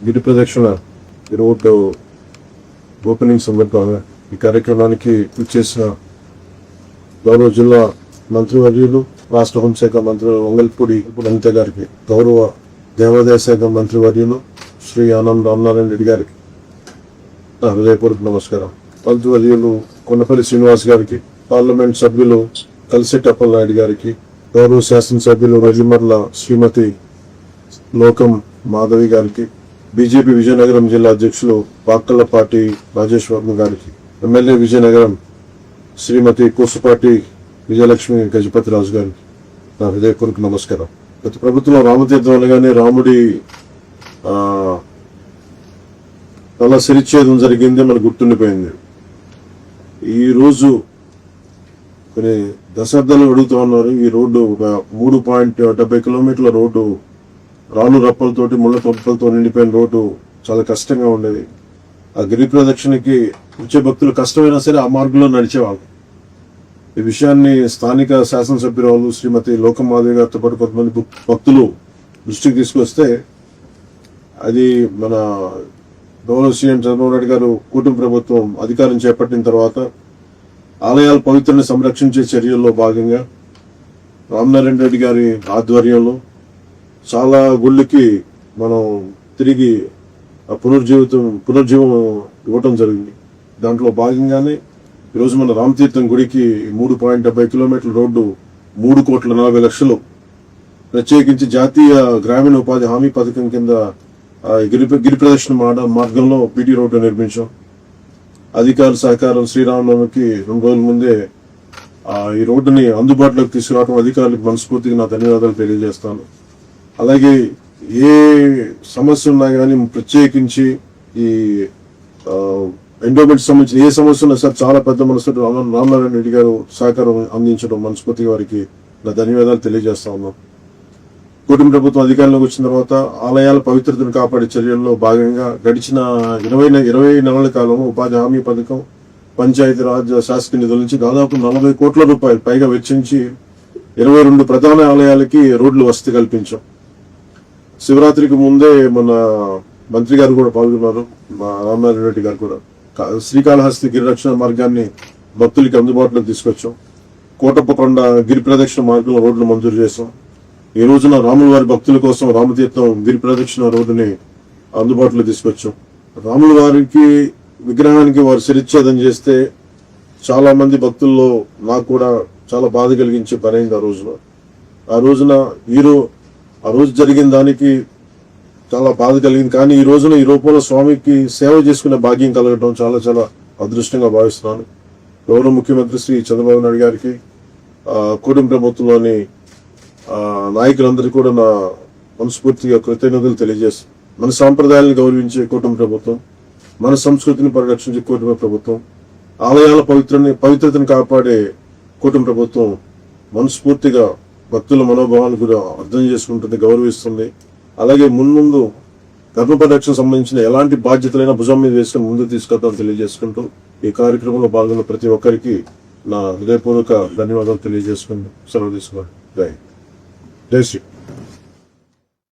గిరి ప్రదక్షిణ ఈరోజు ఓపెనింగ్ సందర్భంగా ఈ కార్యక్రమానికి చేసిన గౌరవ జిల్లా మంత్రివర్యులు, రాష్ట్ర హోంశాఖ మంత్రి వంగల్పూడి అనిత గారికి, గౌరవ దేవాదాయ శాఖ మంత్రివర్యులు శ్రీ ఆనంద్ రామనారాయణ రెడ్డి గారికి నా హృదయపూర్వక నమస్కారం. మంత్రివర్యులు కొండపల్లి శ్రీనివాస్ గారికి, పార్లమెంట్ సభ్యులు కలిసెట్టి అప్పలనాయుడు గారికి, గౌరవ శాసనసభ్యులు వెల్లిమర్ల శ్రీమతి లోకం మాధవి గారికి, బీజేపీ విజయనగరం జిల్లా అధ్యక్షులు పాక్కలపాటి రాజేష్ వర్మ గారికి, ఎమ్మెల్యే విజయనగరం శ్రీమతి కోసుపాటి విజయలక్ష్మి గజపతి రాజు గారికి నా హృదయపూర్వక నమస్కారం. గత ప్రభుత్వంలో రామతీర్థం అనగానే రాముడి తల సిరిచ్ఛేదం జరిగింది మనకు గుర్తుండిపోయింది. ఈ రోజు కొన్ని దశాబ్దాలు అడుగుతూ ఉన్నారు. ఈ రోడ్డు ఒక 3.70 కిలోమీటర్ల రోడ్డు రాను రప్పలతోటి ముళ్ళ తొప్పలతో నిండిపోయిన రోడ్డు చాలా కష్టంగా ఉండేది. ఆ గిరి ప్రదక్షిణకి వచ్చే భక్తులు కష్టమైనా సరే ఆ మార్గంలో నడిచేవాళ్ళు. ఈ విషయాన్ని స్థానిక శాసనసభ్యురాలు శ్రీమతి లోకమాధవి గారితో పాటు కొంతమంది భక్తులు దృష్టికి తీసుకొస్తే అది మన గౌరవ సీఎం చంద్రబాబు నాయుడు గారు కూటమి ప్రభుత్వం అధికారం చేపట్టిన తర్వాత ఆలయాల పవిత్రని సంరక్షించే చర్యల్లో భాగంగా రామనారాయణ రెడ్డి గారి ఆధ్వర్యంలో చాలా గుళ్ళకి మనం తిరిగి పునర్జీవం ఇవ్వటం జరిగింది. దాంట్లో భాగంగానే ఈరోజు మన రామతీర్థం గుడికి 3.70 కిలోమీటర్ల రోడ్డు 3,40,00,000 ప్రత్యేకించి జాతీయ గ్రామీణ ఉపాధి హామీ పథకం కింద గిరి ప్రదక్షిణ మార్గంలో పీటీ రోడ్డు నిర్మించాం. అధికారుల సహకారం శ్రీరామనవమికి 2 రోజుల ముందే ఈ రోడ్డుని అందుబాటులోకి తీసుకురావడం అధికారులకు మనస్ఫూర్తిగా నా ధన్యవాదాలు తెలియజేస్తాను. అలాగే ఏ సమస్య ఉన్నా కానీ ప్రత్యేకించి ఈ ఎండోమెంట్ సంబంధించిన ఏ సమస్య ఉన్నా సార్ చాలా పెద్ద మనసు రామనారాయణ రెడ్డి గారు సహకారం అందించడం మనస్ఫూర్తిగా వారికి నా ధన్యవాదాలు తెలియజేస్తా ఉన్నాం. కూటమి ప్రభుత్వం అధికారంలోకి వచ్చిన తర్వాత ఆలయాల పవిత్రతను కాపాడే చర్యల్లో భాగంగా గడిచిన 20 నెలల కాలంలో ఉపాధి హామీ పథకం, పంచాయతీ రాజ్ శాసక నిధుల నుంచి దాదాపు 40 కోట్ల రూపాయలు పైగా వెచ్చించి 22 ప్రధాన ఆలయాలకి రోడ్లు వసతి కల్పించాం. శివరాత్రికి ముందే మన మంత్రి గారు కూడా పాల్గొన్నారు, మా రామనారాయణ రెడ్డి గారు కూడా. శ్రీకాళహస్తి గిరి రక్షణ మార్గాన్ని భక్తులకి అందుబాటులోకి తీసుకొచ్చాం. కోటప్పకొండ గిరి ప్రదక్షిణ మార్గంలో రోడ్లు మంజూరు చేశాం. ఈ రోజున రాముల వారి భక్తుల కోసం రామతీర్థం గిరి ప్రదక్షిణ రోడ్డుని అందుబాటులో తీసుకొచ్చాం. రాముల వారికి విగ్రహానికి వారు శిరచ్ఛేదం చేస్తే చాలా మంది భక్తుల్లో నాకు కూడా చాలా బాధ కలిగించే పనైంది. ఆ రోజున ఆ రోజు జరిగిన దానికి చాలా బాధ కలిగింది. కానీ ఈ రోజున ఈ రూపంలో స్వామికి సేవ చేసుకునే భాగ్యం కలగడం చాలా చాలా అదృష్టంగా భావిస్తున్నాను. గౌరవ ముఖ్యమంత్రి శ్రీ చంద్రబాబు నాయుడు గారికి, కూటమి ప్రభుత్వంలోని నాయకులందరికీ కూడా నా మనస్ఫూర్తిగా కృతజ్ఞతలు తెలియజేస్తాను. మన సాంప్రదాయాలను గౌరవించే కూటమి ప్రభుత్వం, మన సంస్కృతిని పరిరక్షించే కూటమి ప్రభుత్వం, ఆలయాల పవిత్రతను కాపాడే కూటమి ప్రభుత్వం మనస్ఫూర్తిగా భక్తుల మనోభావాలను కూడా అర్థం చేసుకుంటుంది, గౌరవిస్తుంది. అలాగే ముందు గర్భ పరిరక్షణ సంబంధించిన ఎలాంటి బాధ్యతలైనా భుజం మీద వేసుకుని ముందుకు తీసుకెళ్తామని తెలియజేసుకుంటూ ఈ కార్యక్రమంలో భాగంగా ప్రతి ఒక్కరికి నా హృదయపూర్వక ధన్యవాదాలు తెలియజేసుకుని సెలవు తీసుకోండి. జై శ్రీ.